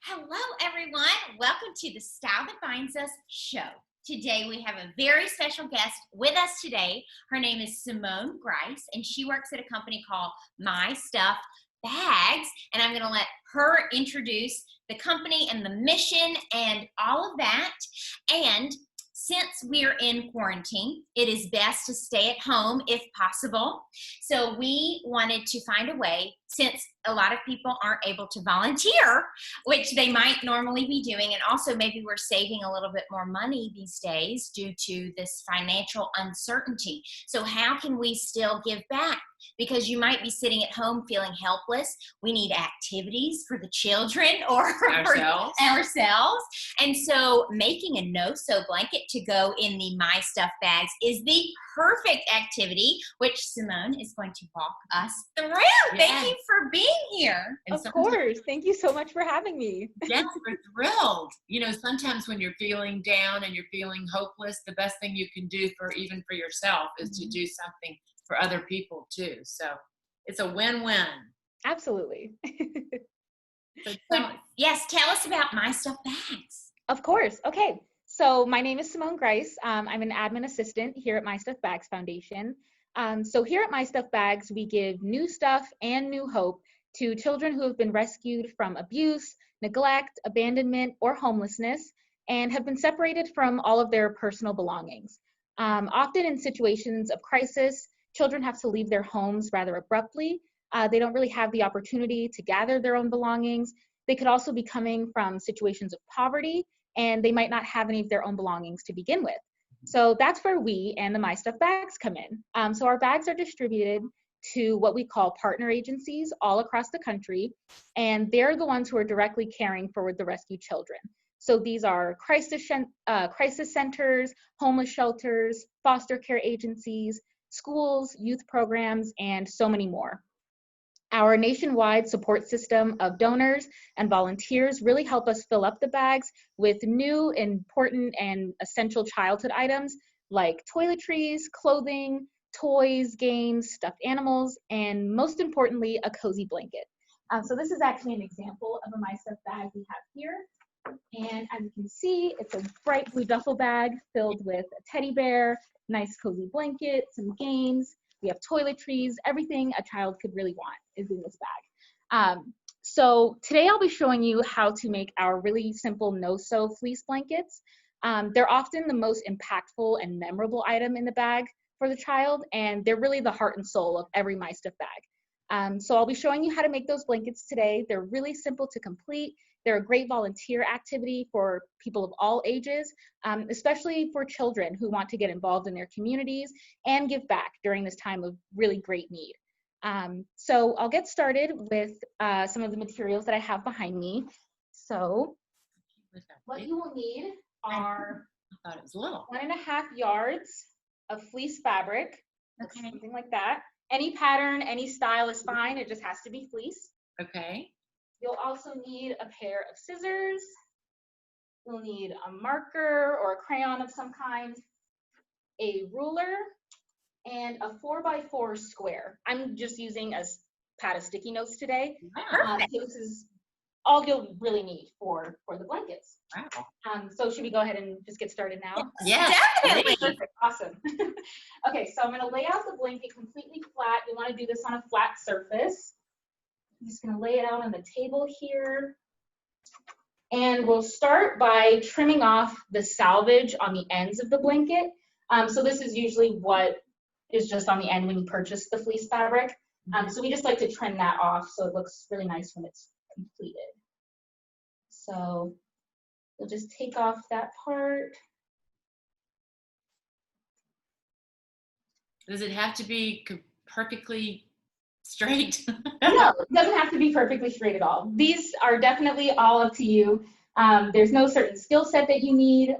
Hello, everyone. Welcome to the Style That Binds Us show. Today, we have a very special guest with us today. Her name is Simone Grice, and she works at a company called My Stuff Bags. And I'm going to let her introduce the company and the mission and all of that. And since we're in quarantine, it is best to stay at home if possible. So we wanted to find a way, since a lot of people aren't able to volunteer, which they might normally be doing, and also maybe we're saving a little bit more money these days due to this financial uncertainty. So how can we still give back? Because you might be sitting at home feeling helpless. We need activities for the children or ourselves. And so making a no-sew blanket to go in the My Stuff bags is the perfect activity, which Simone is going to walk us through. Yes. Thank you for being here. Of course. Thank you so much for having me. Yes, we're thrilled. You know, sometimes when you're feeling down and you're feeling hopeless, the best thing you can do even for yourself is to do something for other people too. So it's a win-win. Absolutely. Yes, tell us about My Stuff bags. Of course. Okay. So my name is Simone Grice. I'm an admin assistant here at My Stuff Bags Foundation. So here at My Stuff Bags, we give new stuff and new hope to children who have been rescued from abuse, neglect, abandonment, or homelessness, and have been separated from all of their personal belongings. Often in situations of crisis, children have to leave their homes rather abruptly. They don't really have the opportunity to gather their own belongings. They could also be coming from situations of poverty, and they might not have any of their own belongings to begin with. So that's where we and the My Stuff bags come in. So our bags are distributed to what we call partner agencies all across the country, and they're the ones who are directly caring for the rescued children. So these are crisis centers, homeless shelters, foster care agencies, schools, youth programs, and so many more. Our nationwide support system of donors and volunteers really help us fill up the bags with new, important, and essential childhood items like toiletries, clothing, toys, games, stuffed animals, and most importantly, a cozy blanket. So this is actually an example of a My Stuff bag we have here. And as you can see, it's a bright blue duffel bag filled with a teddy bear, nice cozy blanket, some games. We have toiletries, everything a child could really want is in this bag. So today I'll be showing you how to make our really simple no-sew fleece blankets. They're often the most impactful and memorable item in the bag for the child, and they're really the heart and soul of every My Stuff bag. So I'll be showing you how to make those blankets today. They're really simple to complete. They're a great volunteer activity for people of all ages, especially for children who want to get involved in their communities and give back during this time of really great need. So I'll get started with some of the materials that I have behind me. So what you will need are 1.5 yards of fleece fabric, something like that. Any pattern, any style is fine. It just has to be fleece. Okay. You'll also need a pair of scissors. You'll need a marker or a crayon of some kind, a ruler, and a 4x4 square. I'm just using a pad of sticky notes today. Wow. So this is all you'll really need for the blankets. Wow. So should we go ahead and just get started now? Yes, definitely. Perfect. Awesome. Okay, so I'm going to lay out the blanket completely flat. You want to do this on a flat surface. I'm just going to lay it out on the table here. And we'll start by trimming off the salvage on the ends of the blanket. So this is usually what is just on the end when you purchase the fleece fabric. So we just like to trim that off so it looks really nice when it's completed. So we'll just take off that part. Does it have to be perfectly straight? No, it doesn't have to be perfectly straight at all. These are definitely all up to you. There's no certain skill set that you need.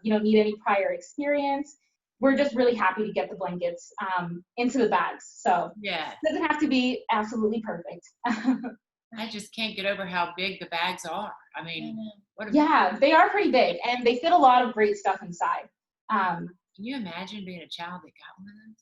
You don't need any prior experience. We're just really happy to get the blankets into the bags. So yeah, it doesn't have to be absolutely perfect. I just can't get over how big the bags are. I mean, yeah, they are pretty big, and they fit a lot of great stuff inside. Can you imagine being a child that got one of those?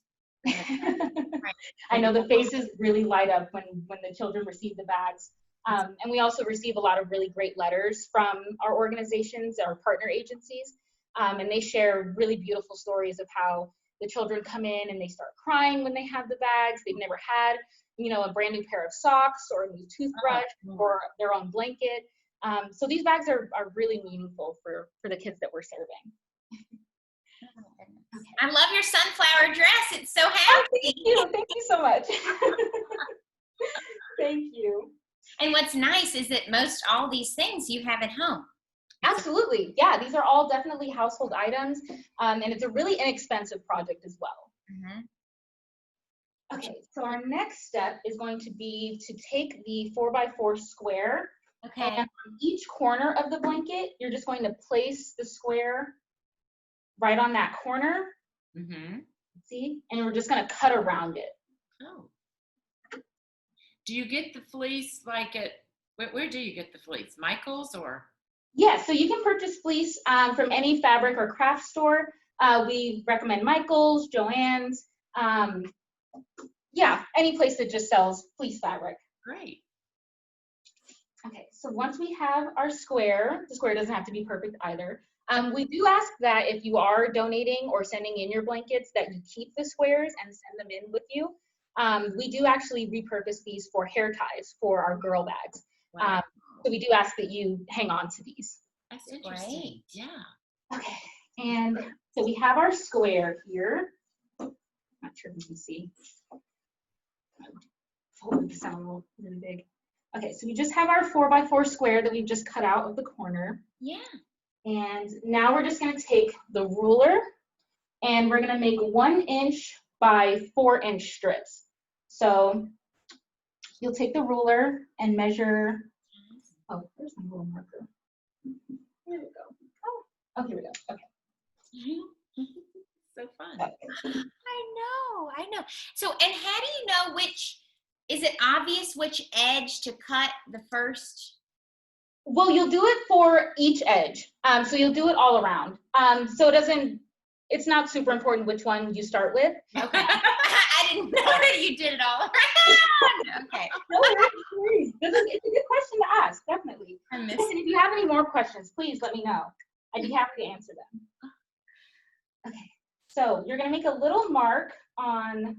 I know the faces really light up when the children receive the bags. And we also receive a lot of really great letters from our organizations, our partner agencies, and they share really beautiful stories of how the children come in and they start crying when they have the bags. They've never had, a brand new pair of socks or a new toothbrush or their own blanket. So these bags are really meaningful for the kids that we're serving. I love your sunflower dress. It's so happy. Thank you so much. Thank you. And what's nice is that most all these things you have at home. Absolutely. Yeah, these are all definitely household items, and it's a really inexpensive project as well. Okay, so our next step is going to be to take the 4x4 square. Okay. And on each corner of the blanket, you're just going to place the square right on that corner. See? And we're just going to cut around it. Oh. Do you get the fleece like at, where do you get the fleece? Michael's or? Yeah, so you can purchase fleece from any fabric or craft store. We recommend Michael's, Joann's, yeah, any place that just sells fleece fabric. Great. Okay, so once we have our square, the square doesn't have to be perfect either. We do ask that if you are donating or sending in your blankets that you keep the squares and send them in with you. We do actually repurpose these for hair ties for our girl bags. Wow. So we do ask that you hang on to these. That's interesting. Great. Yeah. Okay, and so we have our square here. Not sure if you can see. Hold this down really big. Okay, so we just have our 4x4 square that we've just cut out of the corner. Yeah. And now we're just going to take the ruler and we're going to make 1 inch by 4 inch strips. So you'll take the ruler and measure. Oh, there's my little marker. There we go. Oh, here we go. Okay. So fun. I know. So, and how do you know which, is it obvious which edge to cut the first? Well, you'll do it for each edge. So you'll do it all around. So it's not super important which one you start with. Okay. I didn't know that you did it all around. Okay. No worries. It's a good question to ask, definitely. I missed Listen, if you have any more questions, please let me know. I'd be happy to answer them. Okay, so you're going to make a little mark on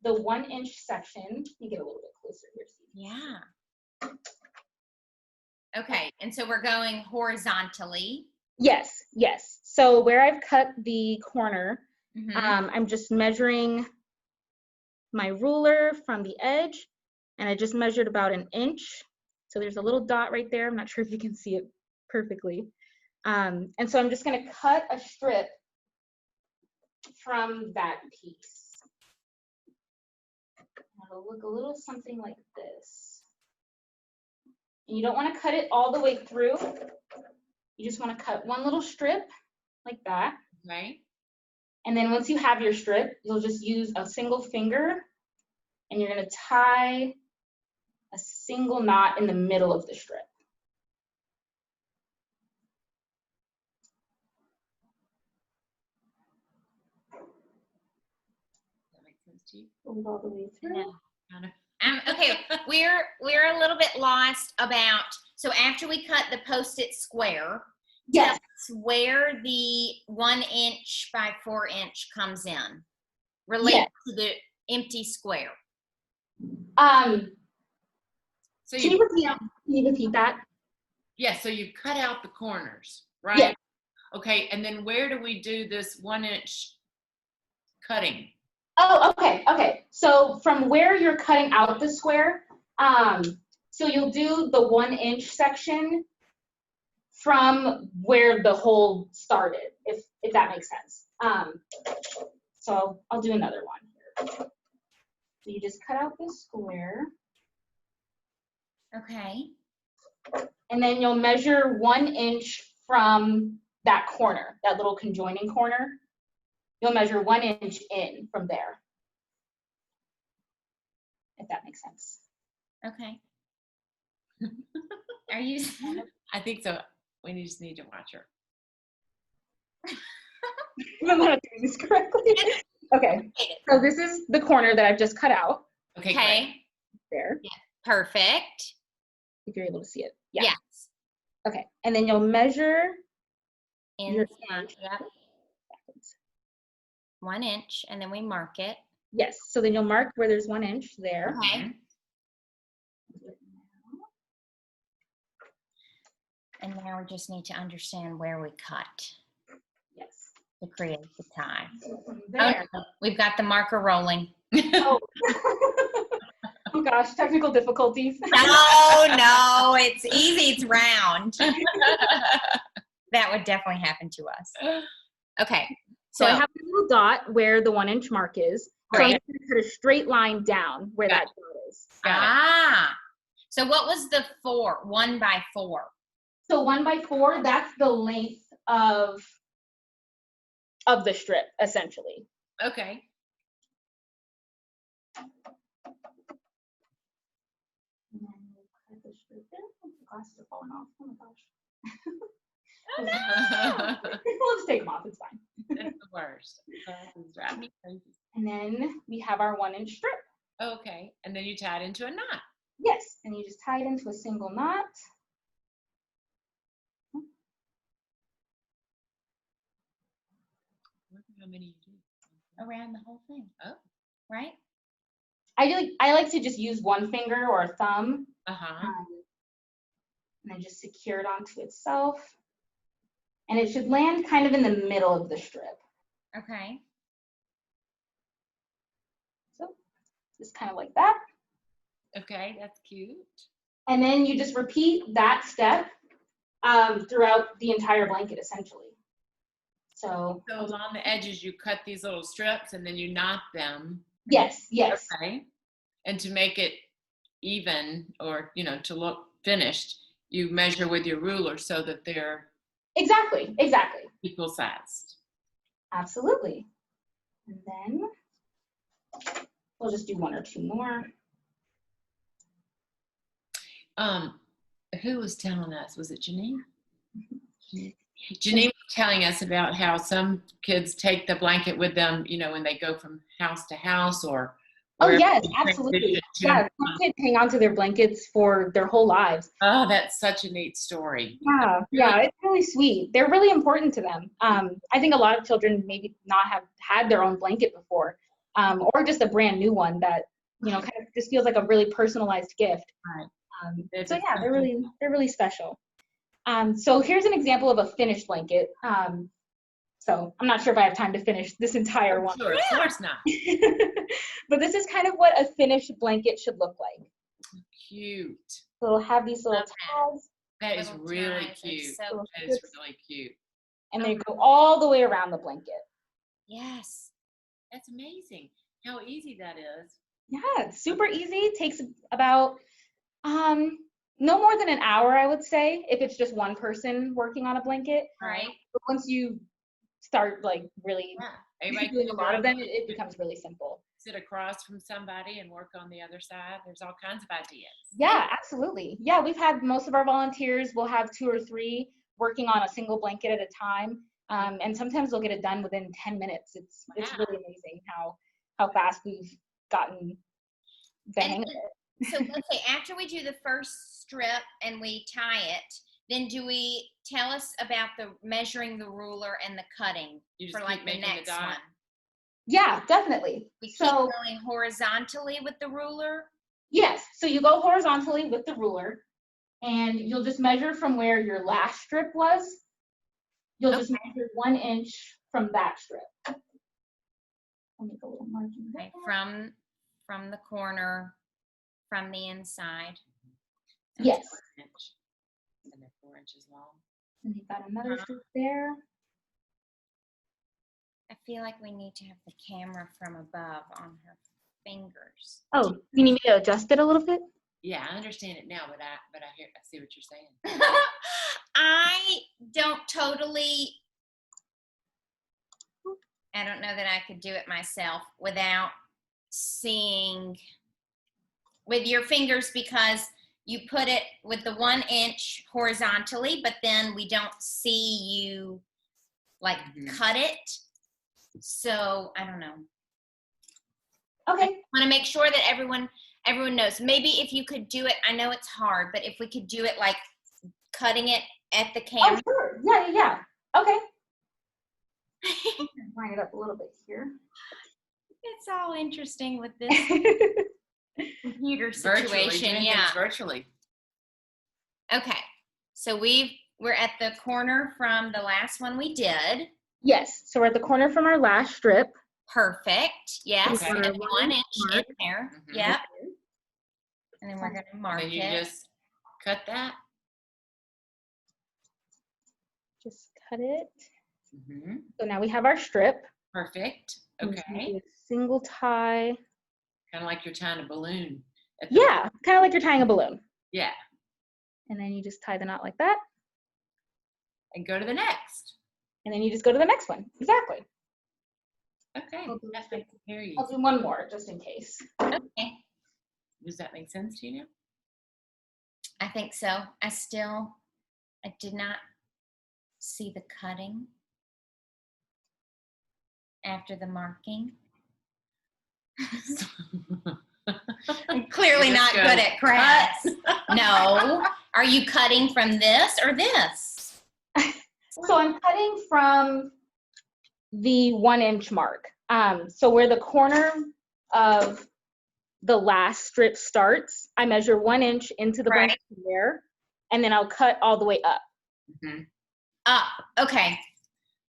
the 1 inch section. Let me get a little bit closer here. Yeah. Okay, and so we're going horizontally. Yes. So where I've cut the corner, I'm just measuring my ruler from the edge, and I just measured about 1 inch. So there's a little dot right there. I'm not sure if you can see it perfectly. And so I'm just going to cut a strip from that piece. It'll look a little something like this. And you don't want to cut it all the way through. You just want to cut one little strip like that. Right. And then once you have your strip, you'll just use a single finger and you're going to tie a single knot in the middle of the strip. That makes sense to you? Fold all the way through. Kind of. Okay, we're a little bit lost about, so after we cut the Post-it square, Yes. tell us where the 1 inch by 4 inch comes in, related to the empty square. So Can you repeat that? Yeah, so you cut out the corners, right? Yeah. Okay, and then where do we do this 1 inch cutting? Oh, okay. So from where you're cutting out the square, so you'll do the 1 inch section from where the hole started, if that makes sense. So I'll do another one here. So you just cut out the square. Okay. And then you'll measure 1 inch from that corner, that little conjoining corner. You'll measure 1 inch in from there, if that makes sense. Okay. Are you? I think so. We just need to watch her. I'm not doing this correctly. Okay, so this is the corner that I've just cut out. Okay, Okay. great. There. Perfect. if you're able to see it. Yeah. Yes. Okay. And then you'll measure your Inside, inch. yep. 1 inch, and then we mark it. Yes. So then you'll mark where there's 1 inch there. Okay. And now we just need to understand where we cut Yes. to create the tie. So from there. Okay, we've got the marker rolling. Oh. Oh gosh, technical difficulties. No, it's easy. It's round. That would definitely happen to us. Okay. So I have a little dot where the 1 inch mark is. So I'm Right. just gonna put a straight line down where that dot is. So what was the 4? 1 by 4. So 1 by 4, that's the length of the strip, essentially. Okay. And then we'll cut the strip there. Oh, the glasses are falling off. Oh my gosh. Oh, no. We'll just take them off. It's fine. That's the worst. Glasses drive me crazy. And then we have our 1 inch strip. Okay. And then you tie it into a knot. Yes, and you just tie it into a single knot. Look at how many you do. Around the whole thing. Oh. Right? I like to just use one finger or a thumb, Uh-huh. and then just secure it onto itself. And it should land kind of in the middle of the strip. Okay. So just kind of like that. Okay, that's cute. And then you just repeat that step throughout the entire blanket, essentially. So So along the edges, you cut these little strips and then you knot them. yes. Okay. And to make it even, or, to look finished, you measure with your ruler so that they're Exactly. equal sized. Absolutely. And then we'll just do 1 or 2 more. Who was telling us? Was it Janine? Janine was telling us about how some kids take the blanket with them, when they go from house to house or. Oh wherever yes, they absolutely. transition to. Yeah, some kids hang on to their blankets for their whole lives. Oh, that's such a neat story. Yeah, it's really sweet. They're really important to them. I think a lot of children maybe not have had their own blanket before, or just a brand new one that kind of just feels like a really personalized gift. Right. So yeah, they're really special. So here's an example of a finished blanket. So I'm not sure if I have time to finish this entire one. Sure, of course not. But this is kind of what a finished blanket should look like. Cute. So it'll have these little tags. That is Little really ties are cute. so That is really cute. And they go all the way around the blanket. Yes. That's amazing. How easy that is. Yeah, it's super easy. It takes about no more than an hour, I would say, if it's just one person working on a blanket. Right. But once you start really Everybody doing a lot of them, it becomes really simple. sit across from somebody and work on the other side. There's all kinds of ideas. Yeah, absolutely. Yeah, we've had most of our volunteers will have 2 or 3 working on a single blanket at a time. And sometimes they'll get it done within 10 minutes. It's really amazing how fast we've gotten the hang of it. So let's say after we do the first strip and we tie it, then do we tell us about the measuring the ruler and the cutting You just for keep the making the next dot? one? Yeah, definitely. We keep So going horizontally with the ruler. yes, so you go horizontally with the ruler, and you'll just measure from where your last strip was. You'll just measure 1 inch from that strip. I'll make a little margin there. Okay, from the corner, from the inside. That's Yes. 1 inch. And they're 4 inches long. And you've got another strip there. I feel like we need to have the camera from above on her fingers. Oh, you need me to adjust it a little bit? Yeah, I understand it now, but I see what you're saying. I don't know that I could do it myself without seeing with your fingers, because you put it with the 1 inch horizontally, but then we don't see you cut it. So I don't know. Okay. I want to make sure that everyone everyone knows. Maybe if you could do it, I know it's hard, but if we could do it like cutting it at the camera. Oh, sure. Yeah. Okay. Line it up a little bit here. It's all interesting with this computer Virtually, situation. doing things virtually. Okay. So we're at the corner from the last one we did. Yes. So we're at the corner from our last strip. Perfect. Yes. Okay. And 1 inch in there. Mhm. Yep. And then we're going to mark And then you it. just cut that. Just cut it. Mm-hmm. So now we have our strip. Perfect. I'm just gonna Okay. do a single tie. Kind of like you're tying a balloon. Yeah, kind of like you're tying a balloon. Yeah. And then you just tie the knot like that. And go to the next. And then you just go to the next one. Exactly. Okay. That makes it very easy. I'll do one more just in case. Okay. Does that make sense to you now? I think so. I did not see the cutting after the marking. I'm clearly not good at crafts. No. Are you cutting from this or this? So I'm cutting from the 1 inch mark. So where the corner of the last strip starts, I measure 1 inch into the blanket there, and then I'll cut all the way up. Mm-hmm. Up. Okay.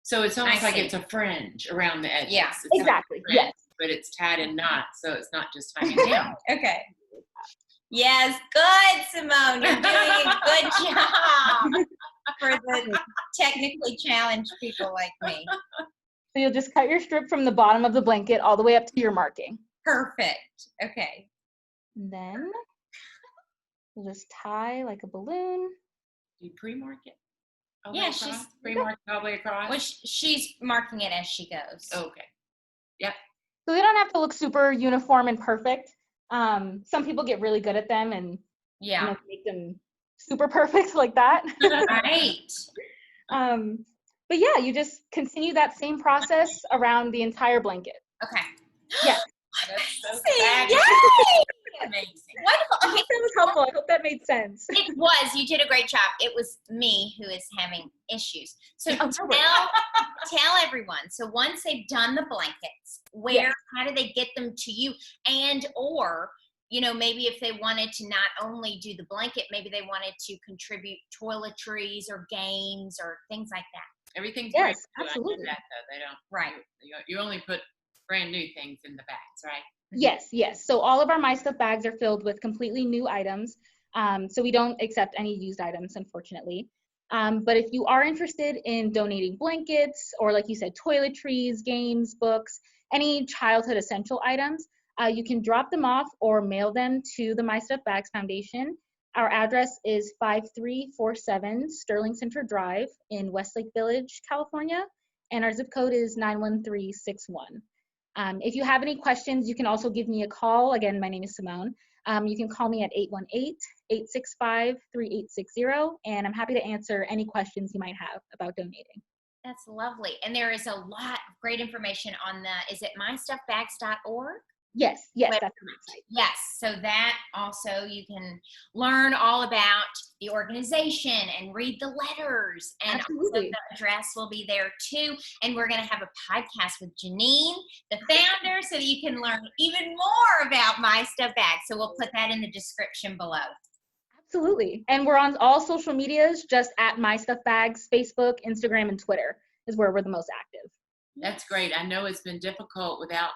So it's almost I like see. it's a fringe around the edges. Yeah. It's Exactly. like a fringe, Yes. But it's tied in knots, so it's not just hanging down. Okay. Yes. Good, Simone. You're doing a good job for the technically challenged people like me. So you'll just cut your strip from the bottom of the blanket all the way up to your marking. Perfect. Okay. And then we'll just tie like a balloon. Do you pre-mark it? all the Yeah, way across? she's- Pre-mark all the way across? Well, she's marking it as she goes. Okay. So they don't have to look super uniform and perfect. Some people get really good at them and Yeah. make them super perfect like that. Right. But yeah, you just continue that same process around the entire blanket. Okay. Yeah. That's so Yay! fabulous. Amazing. Wonderful. Okay. That was helpful. I hope that made sense. It was. You did a great job. It was me who is having issues. So Oh, no worries. tell everyone. So once they've done the blankets, how do they get them to you? And or maybe if they wanted to not only do the blanket, maybe they wanted to contribute toiletries or games or things like that. Everything's Yes, brand new absolutely. under that, though. They don't. Right. You only put brand new things in the bags, right? Yes. So all of our My Stuff bags are filled with completely new items. So we don't accept any used items, unfortunately. But if you are interested in donating blankets or, like you said, toiletries, games, books, any childhood essential items, you can drop them off or mail them to the My Stuff Bags Foundation. Our address is 5347 Sterling Center Drive in Westlake Village, California, and our zip code is 91361. If you have any questions, you can also give me a call. Again, my name is Simone. You can call me at 818-865-3860, and I'm happy to answer any questions you might have about donating. That's lovely. And there is a lot of great information on is it mystuffbags.org? Yes, that's the website. Yes, so that also you can learn all about the organization and read the letters, and also the address will be there too. And we're going to have a podcast with Janine, the founder, so that you can learn even more about My Stuff Bags. So we'll put that in the description below. Absolutely. And we're on all social medias, just at My Stuff Bags. Facebook, Instagram, and Twitter is where we're the most active. That's great. I know it's been difficult without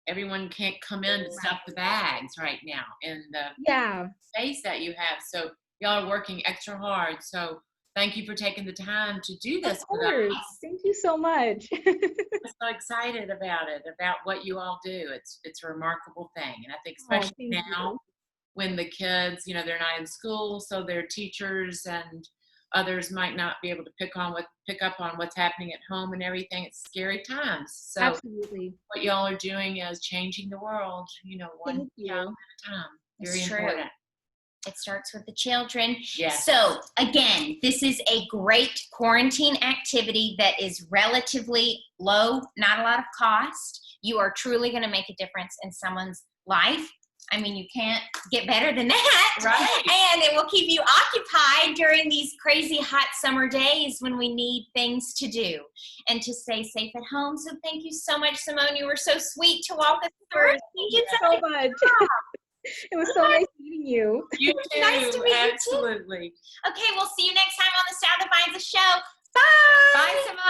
everyone can't come in to stuff the bags right now in the space that you have. So y'all are working extra hard. So thank you for taking the time to do this with us. Thank you so much. I'm so excited about it, about what you all do. It's a remarkable thing. And I think especially now when the kids, they're not in school, so their teachers and others might not be able to pick up on what's happening at home and everything. It's scary times. So Absolutely. what y'all are doing is changing the world, one child at a time. Very important. It starts with the children. Yes. So again, this is a great quarantine activity that is relatively low, not a lot of cost. You are truly going to make a difference in someone's life. I mean, you can't get better than that. Right. And it will keep you occupied during these crazy hot summer days when we need things to do and to stay safe at home. So thank you so much, Simone. You were so sweet to walk us through. Thank you so much. It was so nice meeting you. You too. Nice to meet you too. Absolutely. Okay, we'll see you next time on the Style That Binds Us show. Bye. Bye, Simone.